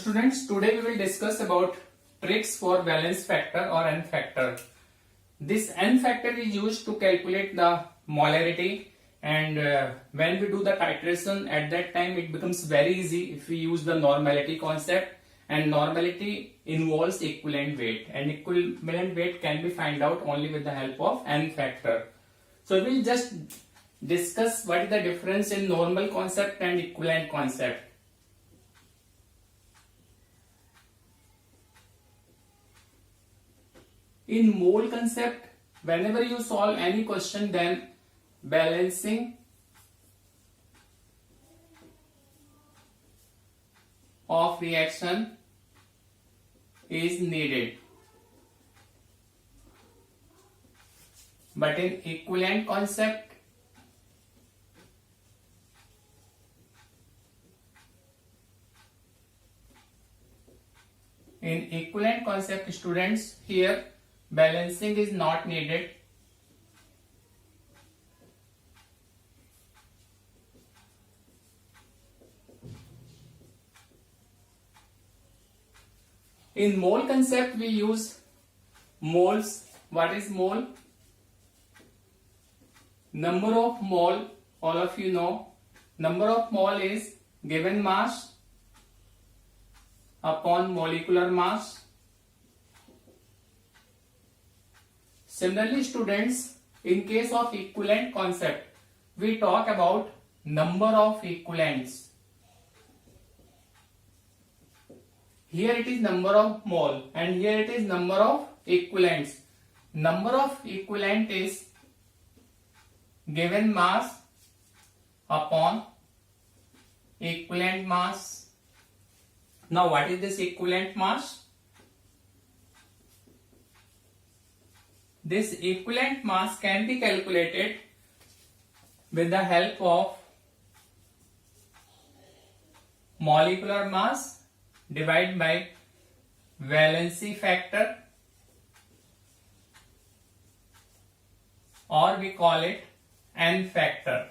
So students, today we will discuss about tricks for valence factor or n factor. This n factor is used to calculate the molarity, and when we do the titration, at that time it becomes very easy if we use the normality concept, and normality involves equivalent weight, and equivalent weight can be found out only with the help of n factor. So we will just discuss what is the difference in normal concept and equivalent concept. In mole concept, whenever you solve any question, then balancing of reaction is needed. But in equivalent concept, students, here balancing is not needed. In mole concept, we use moles. What is mole? Number of mole, all of you know. Number of mole is given mass upon molecular mass. Similarly, students, in case of equivalent concept, we talk about number of equivalents. Here it is number of mole and here it is number of equivalents. Number of equivalent is given mass upon equivalent mass. Now what is this equivalent mass? This equivalent mass can be calculated with the help of molecular mass divided by valency factor, or we call it n factor.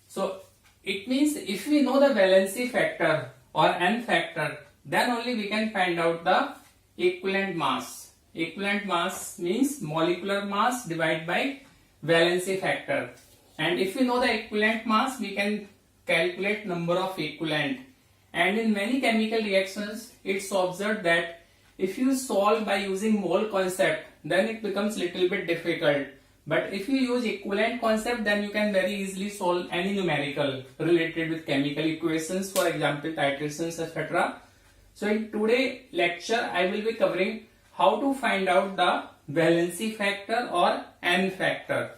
So it means if we know the valency factor or n factor, then only we can find out the equivalent mass. Equivalent mass means molecular mass divided by valency factor. And if we know the equivalent mass, we can calculate number of equivalent. And in many chemical reactions, it's observed that if you solve by using mole concept, then it becomes little bit difficult. But if you use equivalent concept, then you can very easily solve any numerical related with chemical equations, for example titrations, etc. So in today's lecture, I will be covering how to find out the valency factor or n factor.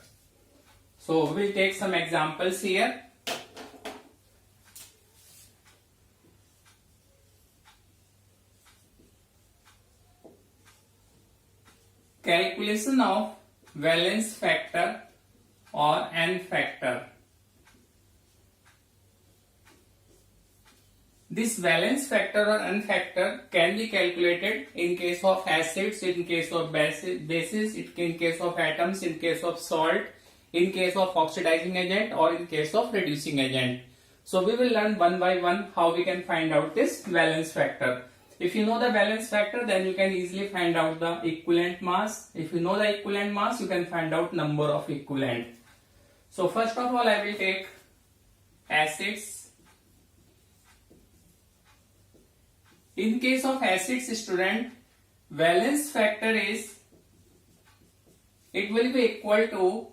So we'll take some examples here. Calculation of valence factor or n factor. This valence factor or n factor can be calculated in case of acids, in case of bases, in case of atoms, in case of salt, in case of oxidizing agent, or in case of reducing agent. So we will learn one by one how we can find out this valence factor. If you know the valence factor, then you can easily find out the equivalent mass. If you know the equivalent mass, you can find out number of equivalent. So first of all, I will take acids. In case of acids, student, valence factor is, it will be equal to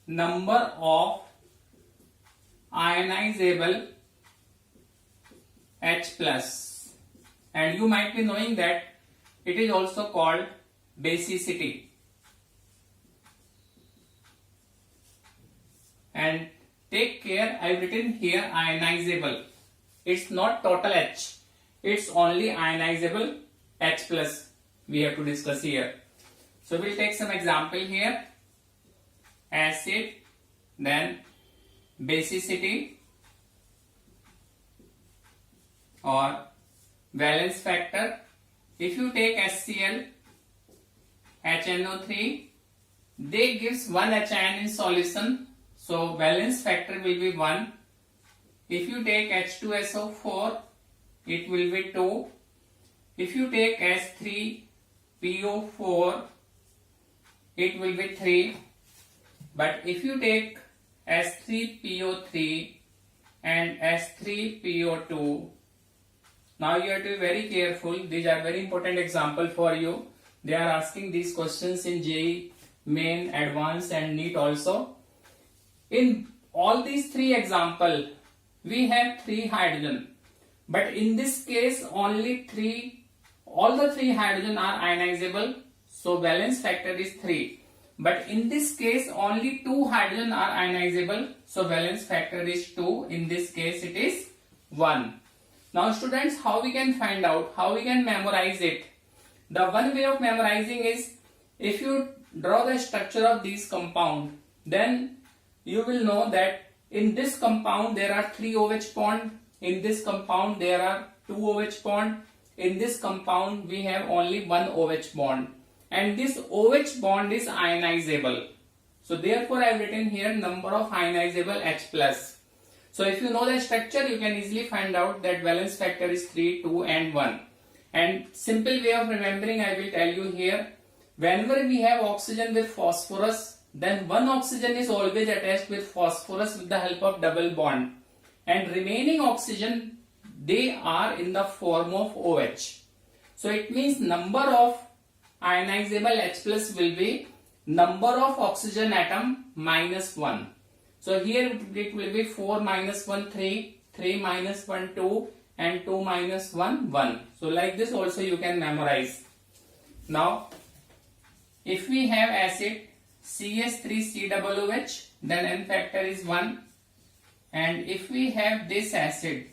number of ionizable H plus, and you might be knowing that it is also called basicity. And take care, I have written here ionizable. It's not total H. It's only ionizable H plus we have to discuss here. So we'll take some example here. Acid, then basicity or valence factor. If you take HCl, HNO3, they gives one H ion in solution, so valence factor will be 1. If you take H2SO4, it will be 2. If you take S3PO4, it will be 3. But if you take S3PO3 and S3PO2, now you have to be very careful. These are very important example for you. They are asking these questions in JEE Main, Advanced and NEET also. In all these three example, we have 3 hydrogen. But in this case, all the 3 hydrogen are ionizable. So valence factor is 3. But in this case, only 2 hydrogen are ionizable. So valence factor is 2. In this case, it is 1. Now students, how we can find out? How we can memorize it? The one way of memorizing is, if you draw the structure of these compound, then you will know that in this compound there are 3 OH bond. In this compound there are 2 OH bond. In this compound we have only 1 OH bond. And this OH bond is ionizable. So therefore I have written here number of ionizable H+. So if you know the structure, you can easily find out that valence factor is 3, 2 and 1. And simple way of remembering I will tell you here. Whenever we have oxygen with phosphorus, then one oxygen is always attached with phosphorus with the help of double bond. And remaining oxygen, they are in the form of OH. So it means number of ionizable H+ will be number of oxygen atom minus 1. So here it will be 4 minus 1 3, 3 minus 1 2 and 2 minus 1 1. So like this also you can memorize. Now if we have acid CH3COOH, then N factor is 1. And if we have this acid,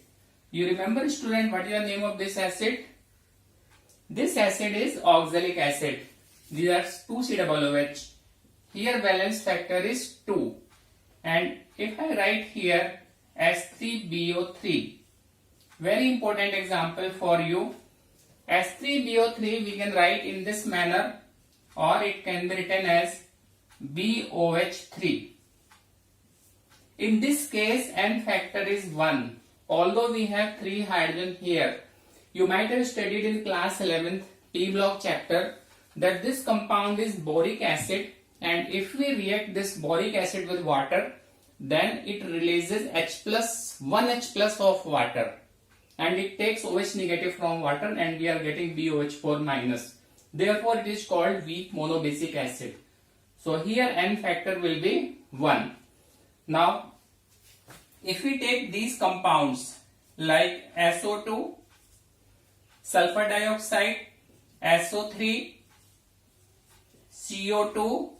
you remember student, what is the name of this acid? This acid is oxalic acid. These are 2COOH. Here valence factor is 2. And if I write here S3BO3, very important example for you. S3BO3 we can write in this manner, or it can be written as BOH3. In this case, N factor is 1. Although we have 3 hydrogen here, you might have studied in class 11th P block chapter that this compound is boric acid, and if we react this boric acid with water, then it releases one H plus of water, and it takes OH negative from water, and we are getting BOH4 minus. Therefore, it is called weak monobasic acid. So here N factor will be 1. Now, if we take these compounds like SO2, sulfur dioxide, SO3, CO2,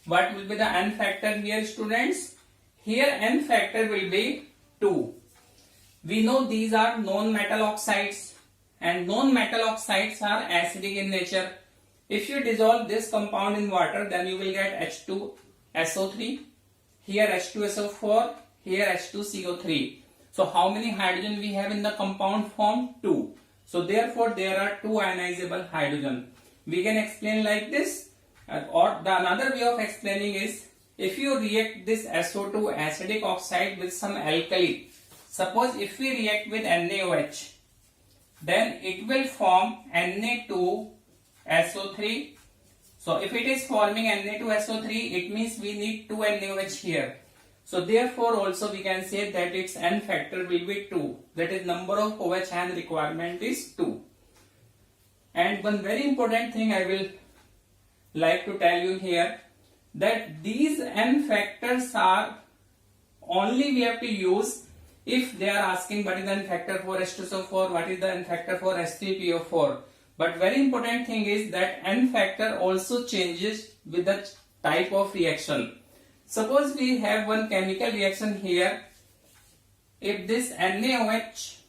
what will be the N factor here, students? Here N factor will be 2. We know these are non-metal oxides, and non-metal oxides are acidic in nature. If you dissolve this compound in water, then you will get H2SO3, here H2SO4, here H2CO3. So how many hydrogen we have in the compound form? 2. So therefore there are 2 ionizable hydrogen. We can explain like this, or the another way of explaining is, if you react this SO2 acidic oxide with some alkali, suppose if we react with NaOH, then it will form Na2SO3. So if it is forming Na2SO3, it means we need 2 NaOH here. So therefore also we can say that its N factor will be 2. That is, number of OH ion requirement is 2. And one very important thing I will like to tell you here, that these N factors are only we have to use if they are asking what is the N factor for H2SO4, what is the N factor for S3PO4. But very important thing is that N factor also changes with the type of reaction. Suppose we have one chemical reaction here. If this NaOH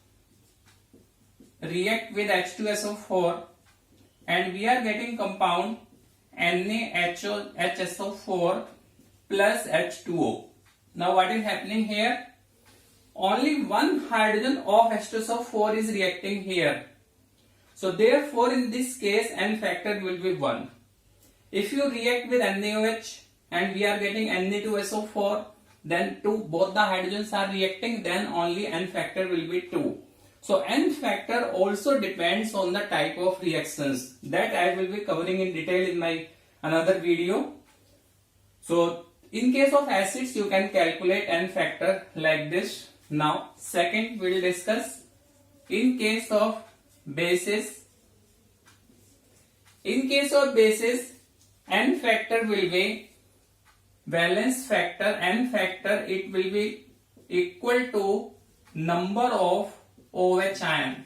react with H2SO4 and we are getting compound NaHSO4 plus H2O. Now what is happening here? Only one hydrogen of H2SO4 is reacting here. So therefore in this case N factor will be 1. If you react with NaOH and we are getting Na2SO4, then both the hydrogens are reacting, then only N factor will be 2. So n factor also depends on the type of reactions that I will be covering in detail in my another video. So in case of acids you can calculate n factor like this. Now second we will discuss in case of bases. In case of bases, n factor will be valence factor, n factor, it will be equal to number of OH ion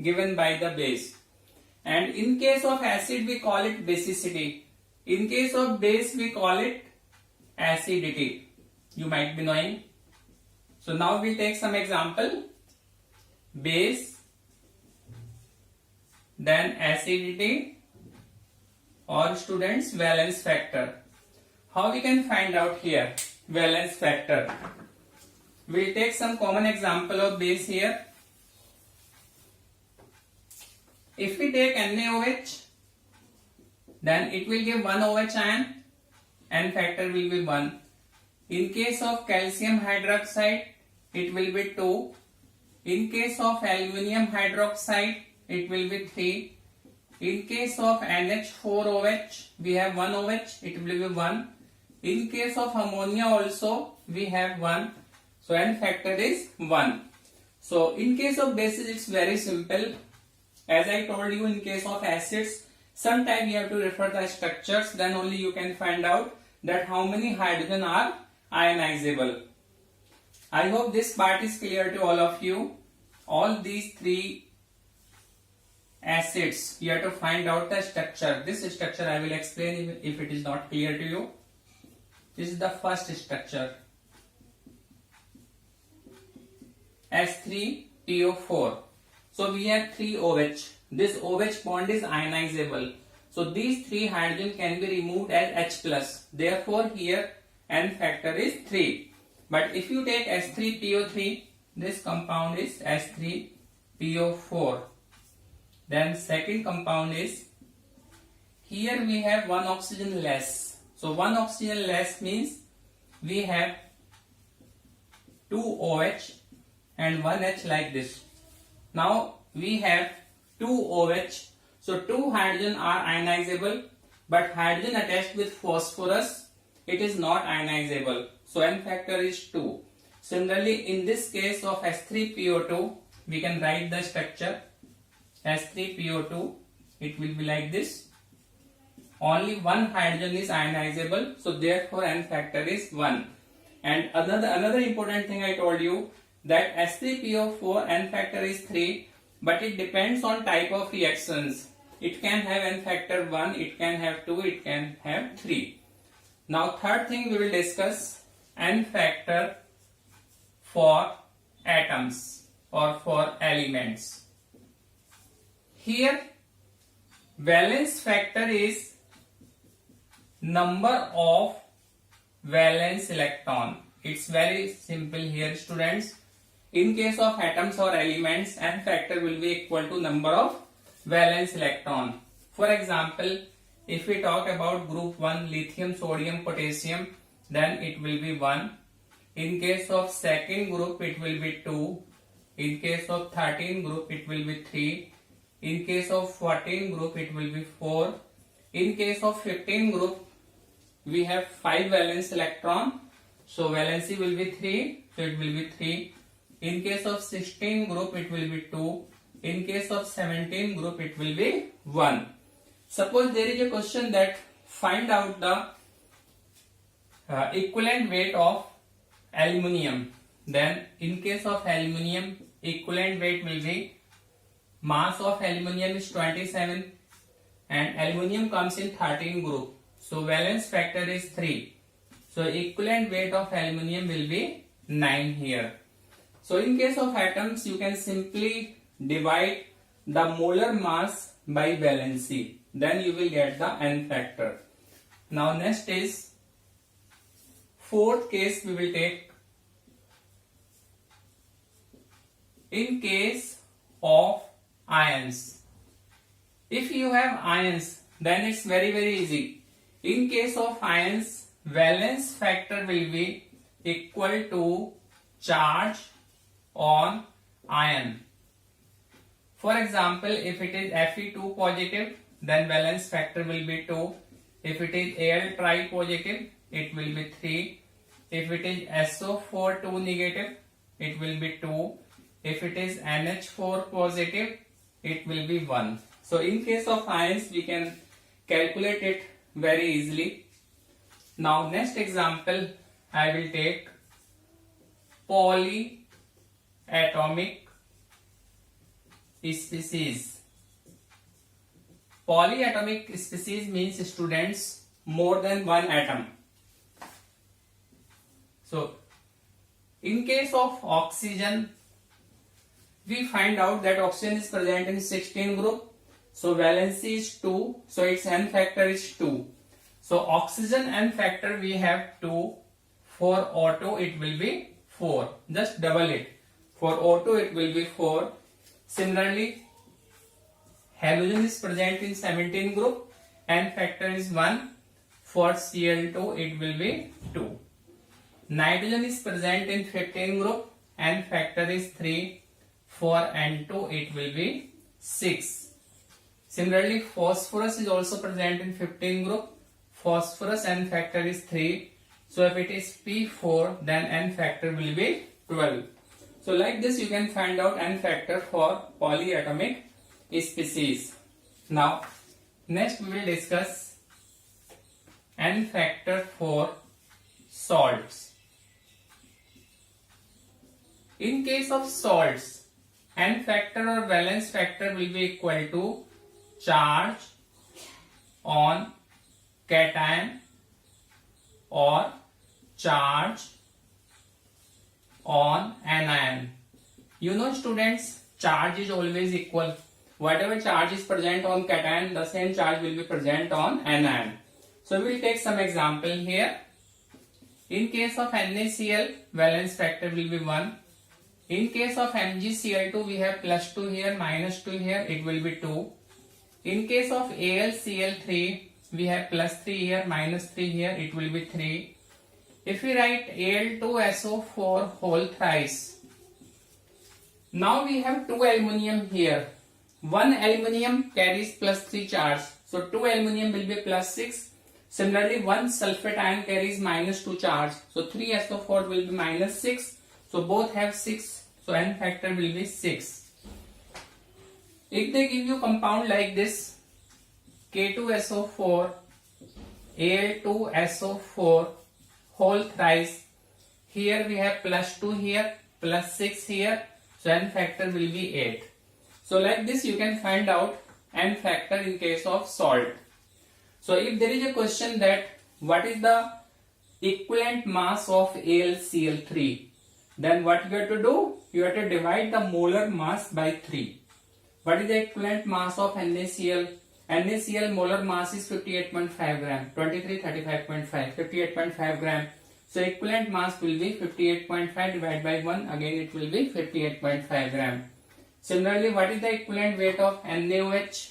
given by the base. And in case of acid we call it basicity. In case of base we call it acidity. You might be knowing. So now we take some example. Base, then acidity, or students valence factor. How we can find out here valence factor? We'll take some common example of base here. If we take NaOH, then it will give 1 OH ion, n factor will be 1. In case of calcium hydroxide, it will be 2. In case of aluminium hydroxide, it will be 3. In case of NH4OH, we have 1 OH, it will be 1. In case of ammonia also, we have 1. So n factor is 1. So in case of bases, it's very simple. As I told you, in case of acids, sometimes you have to refer the structures, then only you can find out that how many hydrogen are ionizable. I hope this part is clear to all of you. All these three acids, you have to find out the structure. This structure I will explain if it is not clear to you. This is the first structure. S3PO4. So we have 3 OH. This OH bond is ionizable. So these 3 hydrogen can be removed as H+. Therefore here n factor is 3. But if you take S3PO3, this compound is S3PO4. Then second compound is, here we have 1 oxygen less. So 1 oxygen less means we have 2 OH and 1 H like this. Now we have 2 OH. So 2 hydrogen are ionizable, but hydrogen attached with phosphorus, it is not ionizable. So n factor is 2. Similarly, in this case of S3PO2, we can write the structure S3PO2. It will be like this. Only 1 hydrogen is ionizable, so therefore n factor is 1. And another important thing I told you, that S3PO4 n factor is 3, but it depends on type of reactions. It can have n factor 1, it can have 2, it can have 3. Now third thing we will discuss, n factor for atoms or for elements. Here valence factor is number of valence electron. It's very simple here, students. In case of atoms or elements, n factor will be equal to number of valence electron. For example, if we talk about group 1, lithium, sodium, potassium, then it will be 1. In case of second group, it will be 2. In case of 13 group, it will be 3. In case of 14 group, it will be 4. In case of 15 group, we have 5 valence electron. So valency will be 3. So it will be 3. In case of 16 group, it will be 2. In case of 17 group, it will be 1. Suppose there is a question that find out the equivalent weight of aluminium. Then in case of aluminium, equivalent weight will be, mass of aluminium is 27 and aluminium comes in 13 group. So valence factor is 3. So equivalent weight of aluminium will be 9 here. So in case of atoms, you can simply divide the molar mass by valency. Then you will get the n factor. Now next is fourth case we will take. In case of ions. If you have ions, then it's very easy. In case of ions, valence factor will be equal to charge on ion. For example, if it is Fe2 positive, then valence factor will be 2. If it is Al tri positive, it will be 3. If it is SO4 2 negative, it will be 2. If it is NH4 positive, it will be 1. So in case of ions, we can calculate it very easily. Now next example I will take polyatomic species. Polyatomic species means, students, more than one atom. So in case of oxygen, we find out that oxygen is present in 16 group. So valency is 2. So its N factor is 2. So oxygen N factor we have 2. For O2 it will be 4. Just double it. For O2 it will be 4. Similarly, halogen is present in 17 group. N factor is 1. For Cl2 it will be 2. Nitrogen is present in 15 group. N factor is 3. For N2 it will be 6. Similarly, phosphorus is also present in 15 group. Phosphorus N factor is 3. So if it is P4, then N factor will be 12. So like this you can find out N factor for polyatomic species. Now next we will discuss N factor for salts. In case of salts, N factor or valence factor will be equal to charge on cation or charge on anion. You know, students, charge is always equal. Whatever charge is present on cation, the same charge will be present on anion. So we will take some example here. In case of NaCl, valence factor will be 1. In case of MgCl2, we have plus 2 here, minus 2 here, it will be 2. In case of AlCl3, we have plus 3 here, minus 3 here, it will be 3. If we write Al2SO4 whole thrice, now we have 2 aluminium here. 1 aluminium carries plus 3 charge, so 2 aluminium will be plus 6. Similarly, 1 sulfate ion carries minus 2 charge, so 3SO4 will be minus 6. So both have 6, so N factor will be 6. If they give you compound like this, K2SO4, Al2SO4 whole thrice, here we have plus 2 here, plus 6 here, so N factor will be 8. So like this you can find out N factor in case of salt. So if there is a question that what is the equivalent mass of AlCl3, then what you have to do? You have to divide the molar mass by 3. What is the equivalent mass of NaCl? NaCl molar mass is 58.5 gram. 2335.5. 58.5 gram. So equivalent mass will be 58.5 divided by 1. Again it will be 58.5 gram. Similarly, what is the equivalent weight of NaOH?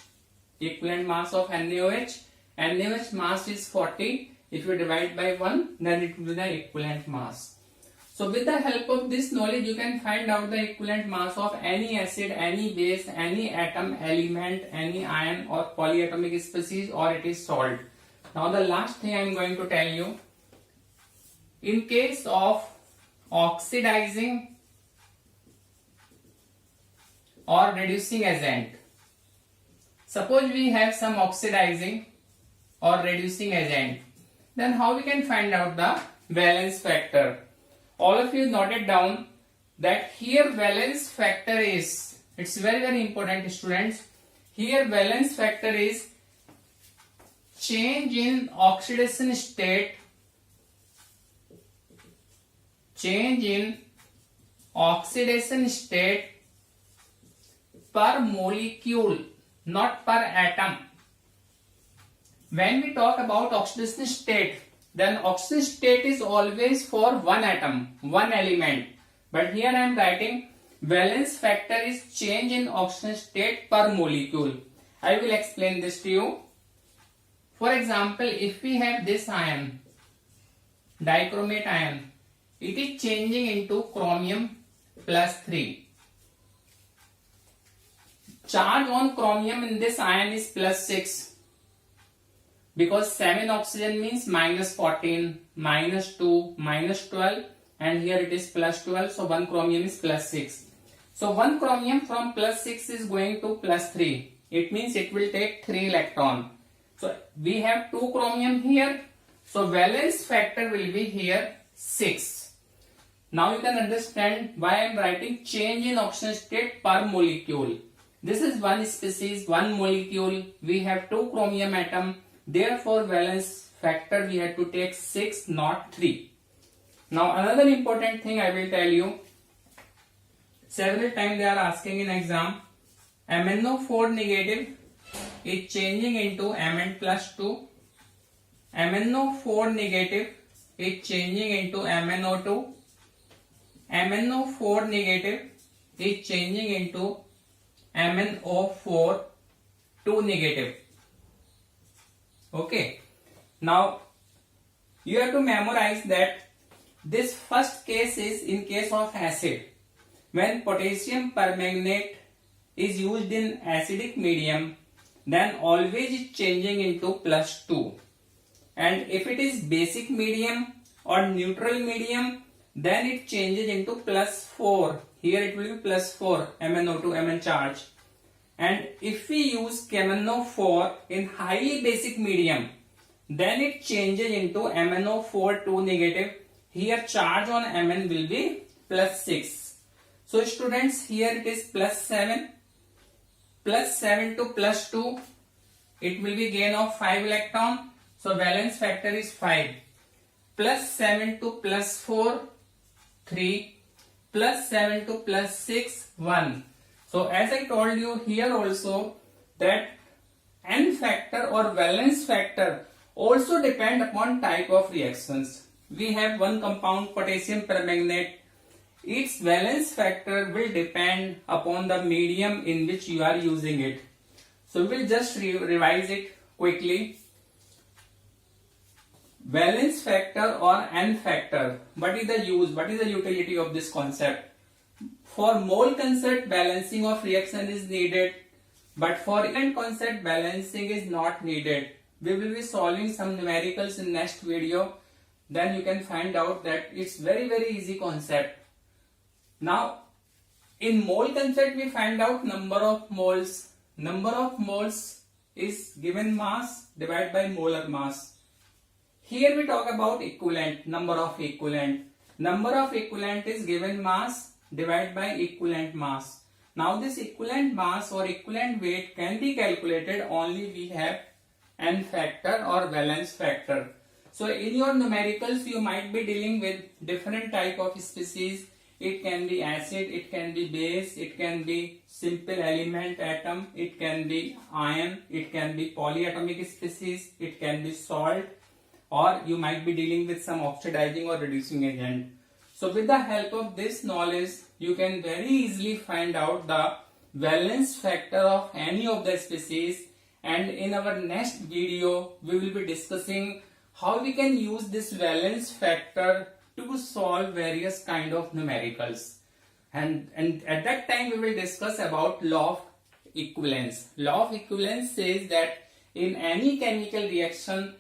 Equivalent mass of NaOH? NaOH mass is 40. If you divide by 1, then it will be the equivalent mass. So with the help of this knowledge, you can find out the equivalent mass of any acid, any base, any atom, element, any ion or polyatomic species, or it is salt. Now the last thing I am going to tell you, in case of oxidizing or reducing agent, suppose we have some oxidizing or reducing agent, then how we can find out the valence factor? All of you noted down that here valence factor is, it's very important, students, here valence factor is change in oxidation state, per molecule, not per atom. When we talk about oxidation state, then oxidation state is always for one atom, one element. But here I am writing valence factor is change in oxidation state per molecule. I will explain this to you. For example, if we have this ion, dichromate ion, it is changing into chromium plus 3. charge on chromium in this ion is +6 because 7 oxygen means -14, -2, -12, and here it is +12, so 1 chromium is +6. So 1 chromium from +6 is going to +3. It means it will take 3 electron. So we have 2 chromium here, so valence factor will be here 6. Now you can understand why I am writing change in oxygen state per molecule. This is one species, one molecule. We have 2 chromium atom. Therefore, valence factor we have to take 6, not 3. Now, another important thing I will tell you. Several times they are asking in exam. MnO4 negative is changing into Mn+2. MnO4 negative is changing into MnO2. MnO4 negative is changing into MnO4 2 negative. Okay. Now you have to memorize that this first case is in case of acid. When potassium permanganate is used in acidic medium, then always it's changing into +2. And if it is basic medium or neutral medium, then it changes into +4. Here it will be +4 MnO2 Mn charge. And if we use KMnO4 in highly basic medium, then it changes into MnO4 2 negative. Here charge on Mn will be +6. So students, here it is +7. +7 to +2, it will be gain of 5 electron. So valence factor is 5. +7 to +4, 3. +7 to +6, 1. So as I told you here also that N factor or valence factor also depend upon type of reactions. We have one compound potassium permanganate. Its valence factor will depend upon the medium in which you are using it. So we will just revise it quickly. Valence factor or N factor. What is the use? What is the utility of this concept? For mole concept, balancing of reaction is needed, but for equivalent concept, balancing is not needed. We will be solving some numericals in next video. Then you can find out that it's very easy concept. Now, in mole concept, we find out number of moles. Number of moles is given mass divided by molar mass. Here we talk about equivalent, number of equivalent. Number of equivalent is given mass divided by equivalent mass. Now this equivalent mass or equivalent weight can be calculated only we have N factor or valence factor. So in your numericals you might be dealing with different type of species. It can be acid, it can be base, it can be simple element atom, it can be ion, it can be polyatomic species, it can be salt, or you might be dealing with some oxidizing or reducing agent. So with the help of this knowledge, you can very easily find out the valence factor of any of the species, and in our next video we will be discussing how we can use this valence factor to solve various kind of numericals. And at that time we will discuss about law of equivalence. Law of equivalence says that in any chemical reaction,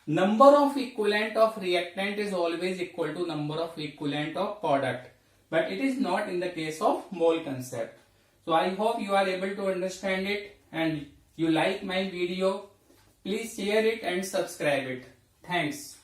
number of equivalent of reactant is always equal to number of equivalent of product. But it is not in the case of mole concept. So I hope you are able to understand it and you like my video. Please share it and subscribe it. Thanks.